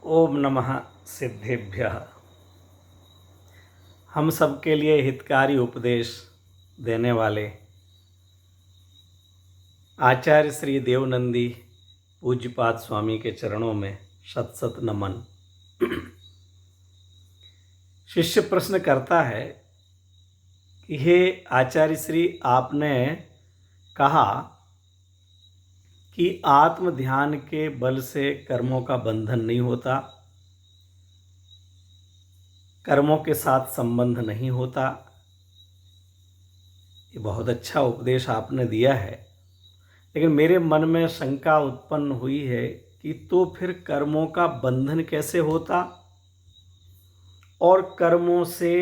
ओम नमः सिद्धेभ्यः। हम सबके लिए हितकारी उपदेश देने वाले आचार्य श्री देवनंदी पूज्यपाद स्वामी के चरणों में शत शत नमन। शिष्य प्रश्न करता है कि हे आचार्य श्री, आपने कहा कि आत्म ध्यान के बल से कर्मों का बंधन नहीं होता, कर्मों के साथ संबंध नहीं होता। ये बहुत अच्छा उपदेश आपने दिया है, लेकिन मेरे मन में शंका उत्पन्न हुई है कि तो फिर कर्मों का बंधन कैसे होता और कर्मों से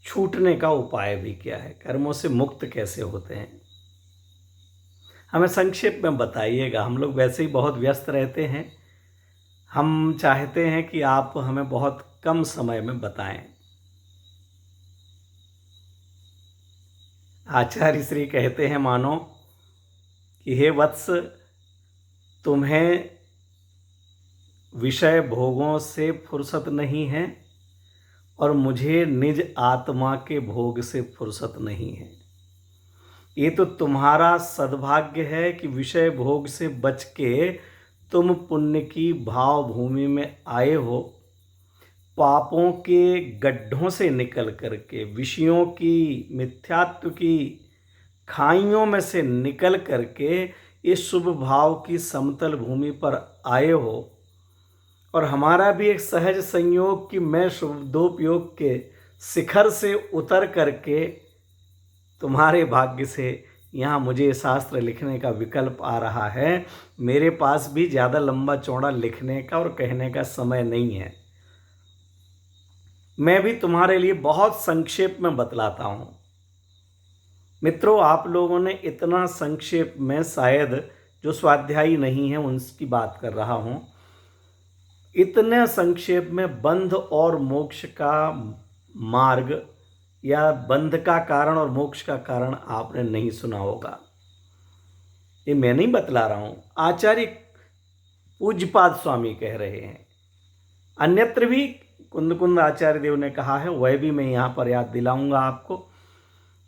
छूटने का उपाय भी क्या है, कर्मों से मुक्त कैसे होते हैं। हमें संक्षेप में बताइएगा। हम लोग वैसे ही बहुत व्यस्त रहते हैं, हम चाहते हैं कि आप हमें बहुत कम समय में बताएं। आचार्य श्री कहते हैं, मानो कि हे वत्स, तुम्हें विषय भोगों से फुर्सत नहीं है और मुझे निज आत्मा के भोग से फुर्सत नहीं है। ये तो तुम्हारा सद्भाग्य है कि विषय भोग से बच के तुम पुण्य की भाव भूमि में आए हो। पापों के गड्ढों से निकल करके, विषयों की, मिथ्यात्व की खाइयों में से निकल करके इस शुभ भाव की समतल भूमि पर आए हो। और हमारा भी एक सहज संयोग कि मैं शुभदोपयोग के शिखर से उतर करके तुम्हारे भाग्य से यहाँ मुझे शास्त्र लिखने का विकल्प आ रहा है। मेरे पास भी ज़्यादा लंबा चौड़ा लिखने का और कहने का समय नहीं है। मैं भी तुम्हारे लिए बहुत संक्षेप में बतलाता हूँ। मित्रों, आप लोगों ने इतना संक्षेप में, शायद जो स्वाध्यायी नहीं है उनकी बात कर रहा हूँ, इतने संक्षेप में बंध और मोक्ष का मार्ग या बंध का कारण और मोक्ष का कारण आपने नहीं सुना होगा। ये मैं नहीं बतला रहा हूँ, आचार्य पूज्यपाद स्वामी कह रहे हैं। अन्यत्र भी कुंद कुंद आचार्य देव ने कहा है, वह भी मैं यहाँ पर याद दिलाऊंगा आपको।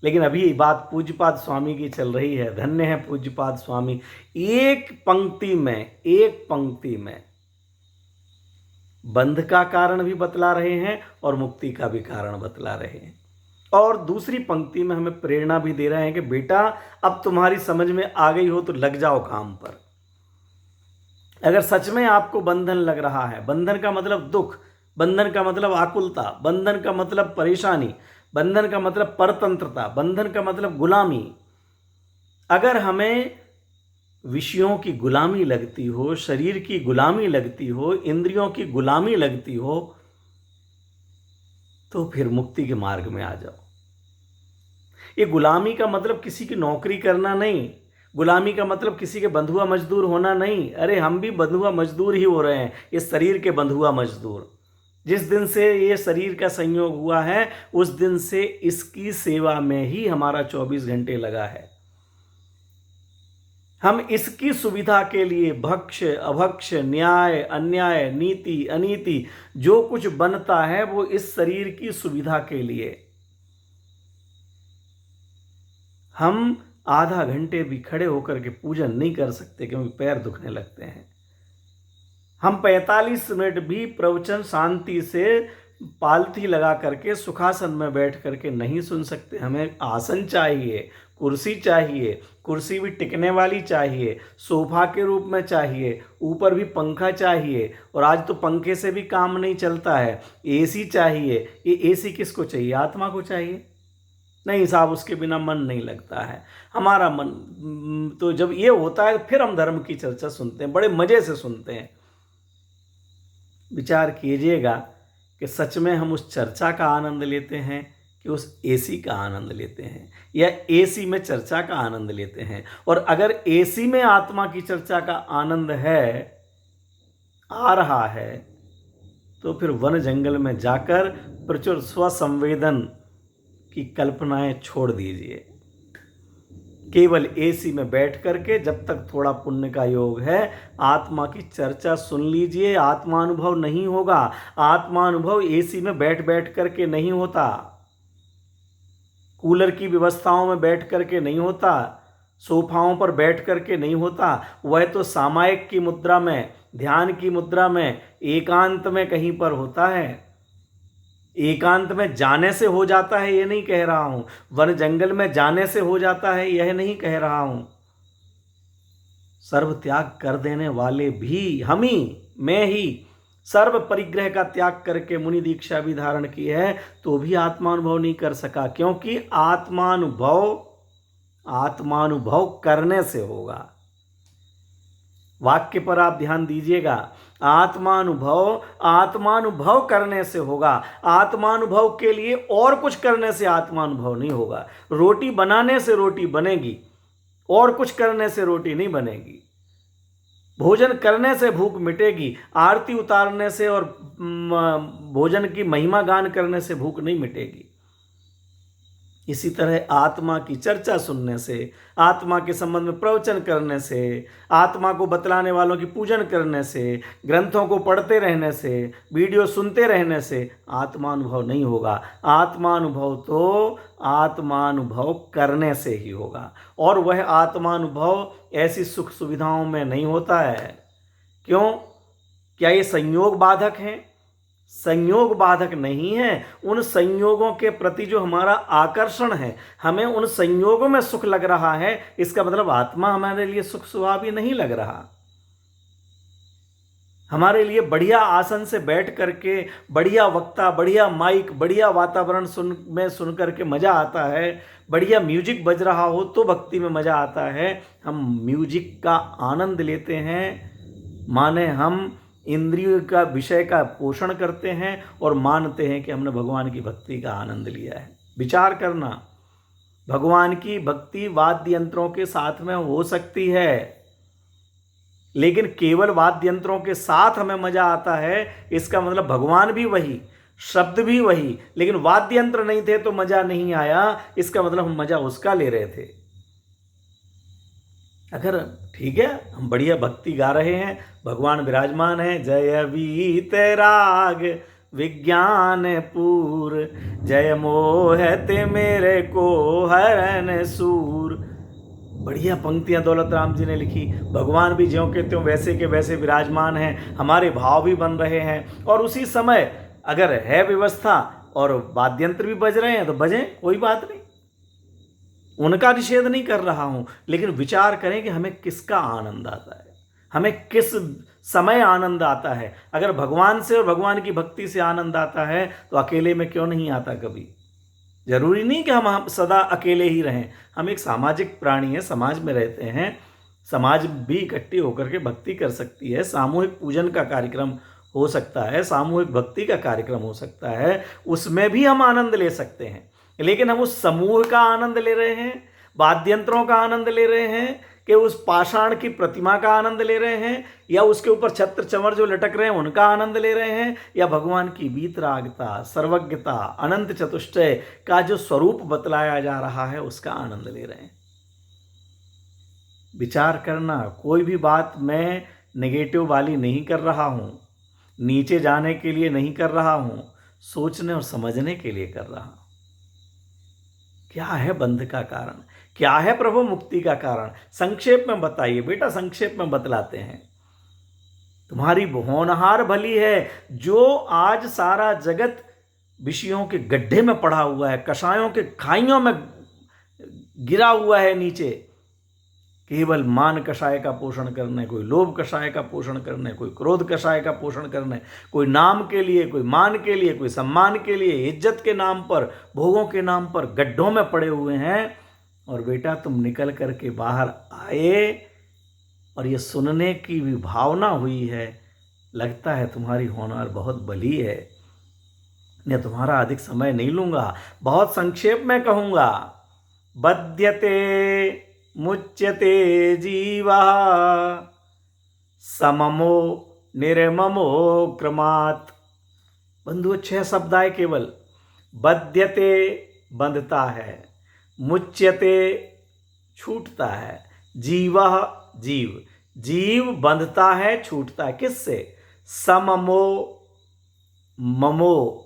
लेकिन अभी बात पूज्यपाद स्वामी की चल रही है। धन्य है पूज्यपाद स्वामी, एक पंक्ति में बंध का कारण भी बतला रहे हैं और मुक्ति का भी कारण बतला रहे हैं। और दूसरी पंक्ति में हमें प्रेरणा भी दे रहे हैं कि बेटा, अब तुम्हारी समझ में आ गई हो तो लग जाओ काम पर। अगर सच में आपको बंधन लग रहा है, बंधन का मतलब दुख, बंधन का मतलब आकुलता, बंधन का मतलब परेशानी, बंधन का मतलब परतंत्रता, बंधन का मतलब गुलामी, अगर हमें विषयों की गुलामी लगती हो, शरीर की गुलामी लगती हो, इंद्रियों की गुलामी लगती हो, तो फिर मुक्ति के मार्ग में आ जाओ। ये गुलामी का मतलब किसी की नौकरी करना नहीं, गुलामी का मतलब किसी के बंधुआ मजदूर होना नहीं। अरे हम भी बंधुआ मजदूर ही हो रहे हैं, इस शरीर के बंधुआ मजदूर। जिस दिन से ये शरीर का संयोग हुआ है उस दिन से इसकी सेवा में ही हमारा 24 घंटे लगा है। हम इसकी सुविधा के लिए भक्ष, अभक्ष, न्याय, अन्याय, नीति, अनीति, जो कुछ बनता है वो इस शरीर की सुविधा के लिए। हम आधा घंटे भी खड़े होकर के पूजन नहीं कर सकते क्योंकि पैर दुखने लगते हैं। हम 45 मिनट भी प्रवचन शांति से पालथी लगा करके सुखासन में बैठ करके नहीं सुन सकते। हमें आसन चाहिए, कुर्सी चाहिए, कुर्सी भी टिकने वाली चाहिए, सोफा के रूप में चाहिए, ऊपर भी पंखा चाहिए। और आज तो पंखे से भी काम नहीं चलता है, एसी चाहिए। ये एसी किसको चाहिए? आत्मा को चाहिए। नहीं साहब, उसके बिना मन नहीं लगता है हमारा मन। तो जब ये होता है फिर हम धर्म की चर्चा सुनते हैं, बड़े मज़े से सुनते हैं। विचार कीजिएगा कि सच में हम उस चर्चा का आनंद लेते हैं कि उस एसी का आनंद लेते हैं, या एसी में चर्चा का आनंद लेते हैं। और अगर एसी में आत्मा की चर्चा का आनंद है, आ रहा है, तो फिर वन जंगल में जाकर प्रचुर स्वसंवेदन की कल्पनाएं छोड़ दीजिए। केवल एसी में बैठ करके जब तक थोड़ा पुण्य का योग है आत्मा की चर्चा सुन लीजिए। आत्मानुभव नहीं होगा। आत्मानुभव एसी में बैठ बैठ करके नहीं होता, कूलर की व्यवस्थाओं में बैठ करके नहीं होता, सोफाओं पर बैठ करके नहीं होता। वह तो सामायिक की मुद्रा में, ध्यान की मुद्रा में, एकांत में कहीं पर होता है। एकांत में जाने से हो जाता है ये नहीं कह रहा हूं, वन जंगल में जाने से हो जाता है यह नहीं कह रहा हूं। सर्व त्याग कर देने वाले भी हम ही, मैं ही सर्व परिग्रह का त्याग करके मुनि दीक्षा भी धारण की है तो भी आत्मानुभव नहीं कर सका, क्योंकि आत्मानुभव करने से होगा। वाक्य पर आप ध्यान दीजिएगा। आत्मानुभव करने से होगा। आत्मानुभव के लिए और कुछ करने से आत्मानुभव नहीं होगा। रोटी बनाने से रोटी बनेगी, और कुछ करने से रोटी नहीं बनेगी। भोजन करने से भूख मिटेगी, आरती उतारने से और भोजन की महिमा गान करने से भूख नहीं मिटेगी। इसी तरह आत्मा की चर्चा सुनने से, आत्मा के संबंध में प्रवचन करने से, आत्मा को बतलाने वालों की पूजन करने से, ग्रंथों को पढ़ते रहने से, वीडियो सुनते रहने से आत्मानुभव नहीं होगा। आत्मानुभव तो आत्मानुभव करने से ही होगा, और वह आत्मानुभव ऐसी सुख सुविधाओं में नहीं होता है। क्यों? क्या ये संयोग बाधक हैं? संयोग बाधक नहीं है। उन संयोगों के प्रति जो हमारा आकर्षण है, हमें उन संयोगों में सुख लग रहा है, इसका मतलब आत्मा हमारे लिए सुख सुहावी नहीं लग रहा। हमारे लिए बढ़िया आसन से बैठ करके, बढ़िया वक्ता, बढ़िया माइक, बढ़िया वातावरण सुन करके मजा आता है। बढ़िया म्यूजिक बज रहा हो तो भक्ति में मजा आता है। हम म्यूजिक का आनंद लेते हैं, माने हम इंद्रियों का विषय का पोषण करते हैं और मानते हैं कि हमने भगवान की भक्ति का आनंद लिया है। विचार करना, भगवान की भक्ति वाद्य यंत्रों के साथ में हो सकती है, लेकिन केवल वाद्य यंत्रों के साथ हमें मजा आता है, इसका मतलब भगवान भी वही, शब्द भी वही, लेकिन वाद्य यंत्र नहीं थे तो मजा नहीं आया, इसका मतलब हम मजा उसका ले रहे थे। अगर ठीक है, हम बढ़िया भक्ति गा रहे हैं, भगवान विराजमान है, जय वीतराग विज्ञान पूर, जय मोहते मेरे को हरन सूर। बढ़िया पंक्तियां दौलत राम जी ने लिखी। भगवान भी ज्यों के त्यों वैसे के वैसे विराजमान हैं, हमारे भाव भी बन रहे हैं, और उसी समय अगर है व्यवस्था और वाद्यंत्र भी बज रहे हैं तो बजें, कोई बात नहीं, उनका निषेध नहीं कर रहा हूं। लेकिन विचार करें कि हमें किसका आनंद आता है, हमें किस समय आनंद आता है। अगर भगवान से और भगवान की भक्ति से आनंद आता है तो अकेले में क्यों नहीं आता कभी? जरूरी नहीं कि हम सदा अकेले ही रहें। हम एक सामाजिक प्राणी हैं, समाज में रहते हैं, समाज भी इकट्ठी होकर के भक्ति कर सकती है। सामूहिक पूजन का कार्यक्रम हो सकता है, सामूहिक भक्ति का कार्यक्रम हो सकता है, उसमें भी हम आनंद ले सकते हैं। लेकिन हम उस समूह का आनंद ले रहे हैं, वाद्यंत्रों का आनंद ले रहे हैं, कि उस पाषाण की प्रतिमा का आनंद ले रहे हैं, या उसके ऊपर छत्र चंवर जो लटक रहे हैं उनका आनंद ले रहे हैं, या भगवान की वीतरागता, सर्वज्ञता, अनंत चतुष्टय का जो स्वरूप बतलाया जा रहा है उसका आनंद ले रहे हैं। विचार करना, कोई भी बात मैं नेगेटिव वाली नहीं कर रहा हूं, नीचे जाने के लिए नहीं कर रहा हूं, सोचने और समझने के लिए कर रहा हूं। क्या है बंध का कारण, क्या है प्रभु मुक्ति का कारण? संक्षेप में बताइए बेटा, संक्षेप में बतलाते हैं। तुम्हारी होनहार भली है, जो आज सारा जगत विषयों के गड्ढे में पड़ा हुआ है, कषायों के खाइयों में गिरा हुआ है नीचे, केवल मान कषाय का पोषण करने, कोई लोभ कषाय का पोषण करने, कोई क्रोध कषाय का पोषण करने, कोई नाम के लिए, कोई मान के लिए, कोई सम्मान के लिए, इज्जत के नाम पर, भोगों के नाम पर गड्ढों में पड़े हुए हैं। और बेटा तुम निकल करके बाहर आए और ये सुनने की भी भावना हुई है, लगता है तुम्हारी होनहार बहुत भली है। मैं तुम्हारा अधिक समय नहीं लूँगा, बहुत संक्षेप में कहूँगा। बध्यते मुच्यते जीवा सममो निर्ममो क्रमात्। बंधुओं 6 शब्द आए केवल। बध्यते बंधता है, मुच्यते छूटता है। जीवः जीव, जीव बंधता है, छूटता है। किससे? सममो ममो,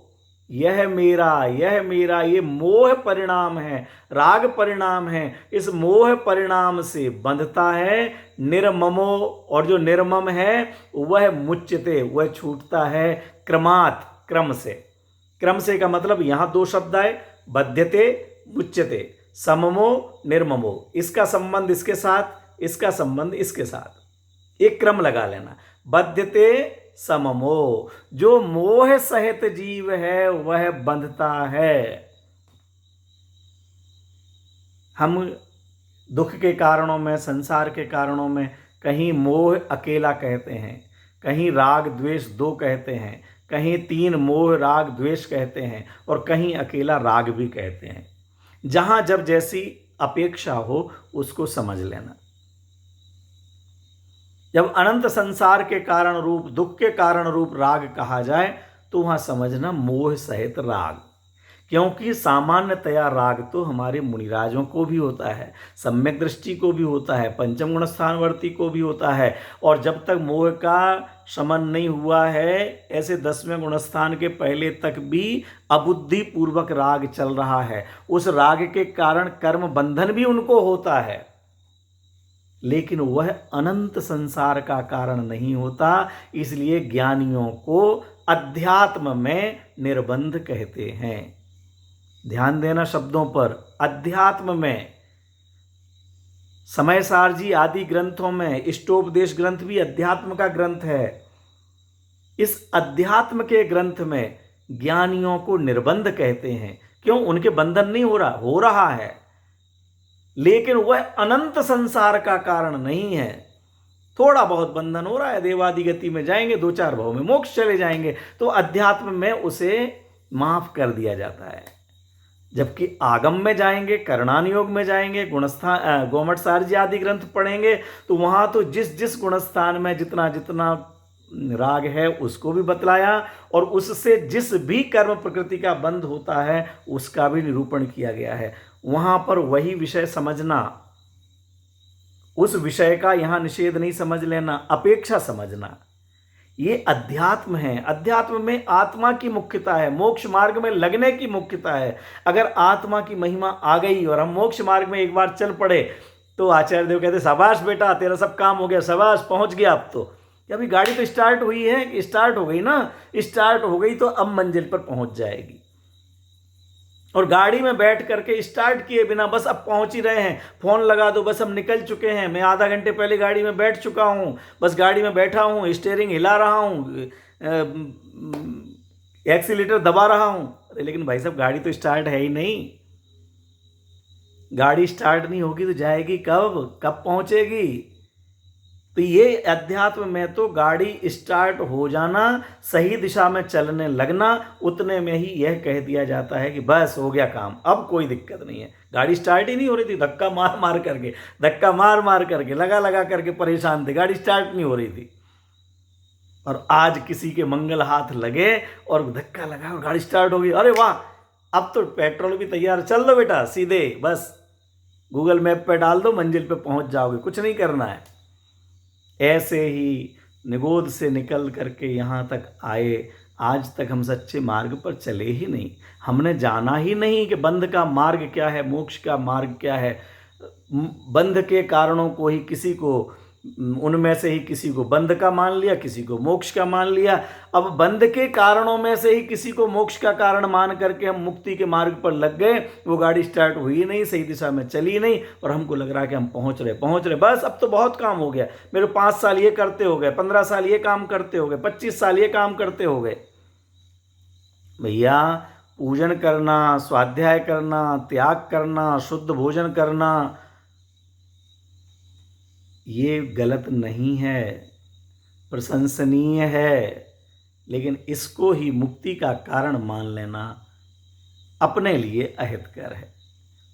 यह मेरा, यह मेरा, ये मोह परिणाम है, राग परिणाम है। इस मोह परिणाम से बंधता है। निर्ममो, और जो निर्मम है वह मुच्यते, वह छूटता है। क्रमात्, क्रम से। क्रम से का मतलब यहां दो शब्द आए, बध्यते मुच्यते। सममो निर्ममो, इसका संबंध इसके साथ, इसका संबंध इसके साथ, एक क्रम लगा लेना। बध्यते सममो, जो मोह सहित जीव है वह बंधता है। हम दुख के कारणों में, संसार के कारणों में कहीं मोह अकेला कहते हैं, कहीं राग द्वेष दो कहते हैं, कहीं तीन मोह राग द्वेष कहते हैं, और कहीं अकेला राग भी कहते हैं। जहां जब जैसी अपेक्षा हो उसको समझ लेना। जब अनंत संसार के कारण रूप, दुख के कारण रूप राग कहा जाए तो वहां समझना मोह सहित राग, क्योंकि सामान्यतया राग तो हमारे मुनिराजों को भी होता है, सम्यक दृष्टि को भी होता है, पंचम गुण स्थानवर्ती को भी होता है। और जब तक मोह का शमन नहीं हुआ है, ऐसे 10वें गुणस्थान के पहले तक भी अबुद्धि पूर्वक राग चल रहा है। उस राग के कारण कर्म बंधन भी उनको होता है, लेकिन वह अनंत संसार का कारण नहीं होता। इसलिए ज्ञानियों को अध्यात्म में निर्बंध कहते हैं। ध्यान देना शब्दों पर। अध्यात्म में, समय सारजी आदि ग्रंथों में, इष्टोपदेश ग्रंथ भी अध्यात्म का ग्रंथ है। इस अध्यात्म के ग्रंथ में ज्ञानियों को निर्बंध कहते हैं। क्यों? उनके बंधन नहीं हो रहा है, लेकिन वह अनंत संसार का कारण नहीं है। थोड़ा बहुत बंधन हो रहा है, देवादि गति में जाएंगे, 2-4 भाव में मोक्ष चले जाएंगे, तो अध्यात्म में उसे माफ कर दिया जाता है। जबकि आगम में जाएंगे, करणान योग में जाएंगे, गुणस्थान गोमठ सारजी आदि ग्रंथ पढ़ेंगे, तो वहां तो जिस जिस गुणस्थान में जितना जितना राग है उसको भी बतलाया, और उससे जिस भी कर्म प्रकृति का बंध होता है उसका भी निरूपण किया गया है। वहां पर वही विषय समझना, उस विषय का यहां निषेध नहीं समझ लेना, अपेक्षा समझना। ये अध्यात्म है। अध्यात्म में आत्मा की मुख्यता है, मोक्ष मार्ग में लगने की मुख्यता है। अगर आत्मा की महिमा आ गई और हम मोक्ष मार्ग में एक बार चल पड़े तो आचार्य देव कहते शाबाश बेटा, तेरा सब काम हो गया, शाबाश पहुंच गया। अब तो अभी गाड़ी तो स्टार्ट हुई है, स्टार्ट हो गई ना, स्टार्ट हो गई तो अब मंजिल पर पहुंच जाएगी। और गाड़ी में बैठ करके स्टार्ट किए बिना बस अब पहुंच ही रहे हैं, फोन लगा दो बस हम निकल चुके हैं, मैं आधा घंटे पहले गाड़ी में बैठ चुका हूं, बस गाड़ी में बैठा हूं, स्टीयरिंग हिला रहा हूं, एक्सीलेटर दबा रहा हूं। लेकिन भाई साहब गाड़ी तो स्टार्ट है ही नहीं। गाड़ी स्टार्ट नहीं होगी तो जाएगी कब पहुंचेगी? तो ये अध्यात्म में तो गाड़ी स्टार्ट हो जाना, सही दिशा में चलने लगना, उतने में ही यह कह दिया जाता है कि बस हो गया काम, अब कोई दिक्कत नहीं है। गाड़ी स्टार्ट ही नहीं हो रही थी, धक्का मार मार करके लगा करके परेशान थे, गाड़ी स्टार्ट नहीं हो रही थी। और आज किसी के मंगल हाथ लगे और धक्का लगा और गाड़ी स्टार्ट हो गई, अरे वाह अब तो पेट्रोल भी तैयार, चल दो बेटा सीधे, बस गूगल मैप पे डाल दो, मंजिल पे पहुंच जाओगे, कुछ नहीं करना है। ऐसे ही निगोद से निकल करके यहाँ तक आए, आज तक हम सच्चे मार्ग पर चले ही नहीं। हमने जाना ही नहीं कि बंध का मार्ग क्या है, मोक्ष का मार्ग क्या है। बंध के कारणों को ही किसी को, उनमें से ही किसी को बंध का मान लिया, किसी को मोक्ष का मान लिया। अब बंध के कारणों में से ही किसी को मोक्ष का कारण मान करके हम मुक्ति के मार्ग पर लग गए। वो गाड़ी स्टार्ट हुई नहीं, सही दिशा में चली नहीं, और हमको लग रहा है कि हम पहुंच रहे, बस अब तो बहुत काम हो गया, मेरे 5 साल ये करते हो गए, 15 साल ये काम करते हो गए, 25 साल ये काम करते हो गए। भैया पूजन करना, स्वाध्याय करना, त्याग करना, शुद्ध भोजन करना, ये गलत नहीं है, प्रशंसनीय है, लेकिन इसको ही मुक्ति का कारण मान लेना अपने लिए अहितकर है,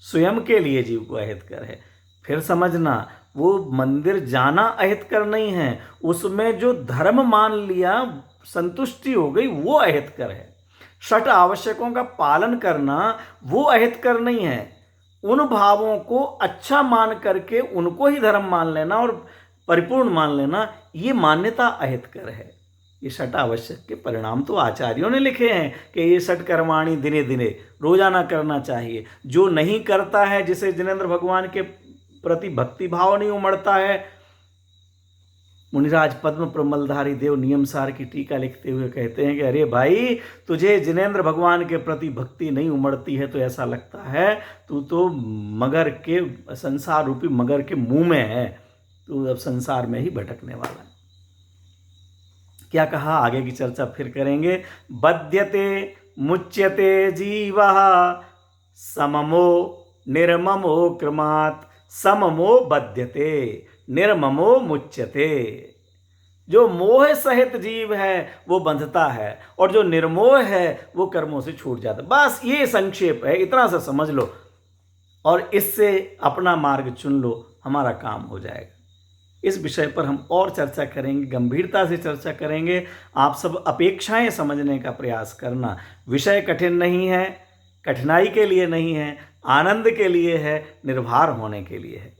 स्वयं के लिए जीव को अहितकर है। फिर समझना, वो मंदिर जाना अहितकर नहीं है, उसमें जो धर्म मान लिया, संतुष्टि हो गई, वो अहितकर है। 6 आवश्यकों का पालन करना वो अहितकर नहीं है, उन भावों को अच्छा मान करके उनको ही धर्म मान लेना और परिपूर्ण मान लेना, ये मान्यता अहितकर है। ये षट आवश्यक के परिणाम तो आचार्यों ने लिखे हैं कि ये षट कर्माणि दिने दिने, रोजाना करना चाहिए। जो नहीं करता है, जिसे जिनेंद्र भगवान के प्रति भक्ति भाव नहीं उमड़ता है, मुनिराज पद्म प्रमलधारी देव नियमसार की टीका लिखते हुए कहते हैं कि अरे भाई, तुझे जिनेंद्र भगवान के प्रति भक्ति नहीं उमड़ती है तो ऐसा लगता है तू तो मगर के, संसार रूपी मगर के मुंह में है, तू अब संसार में ही भटकने वाला है। क्या कहा, आगे की चर्चा फिर करेंगे। बध्यते मुच्यते जीवः सममो निर्ममो क्रमात्, सममो बध्यते निर्ममो मुच्यते। जो मोह सहित जीव है वो बंधता है, और जो निर्मोह है वो कर्मों से छूट जाता है। बस ये संक्षेप है, इतना सा समझ लो और इससे अपना मार्ग चुन लो, हमारा काम हो जाएगा। इस विषय पर हम और चर्चा करेंगे, गंभीरता से चर्चा करेंगे। आप सब अपेक्षाएं समझने का प्रयास करना। विषय कठिन नहीं है, कठिनाई के लिए नहीं है, आनंद के लिए है, निर्भर होने के लिए है।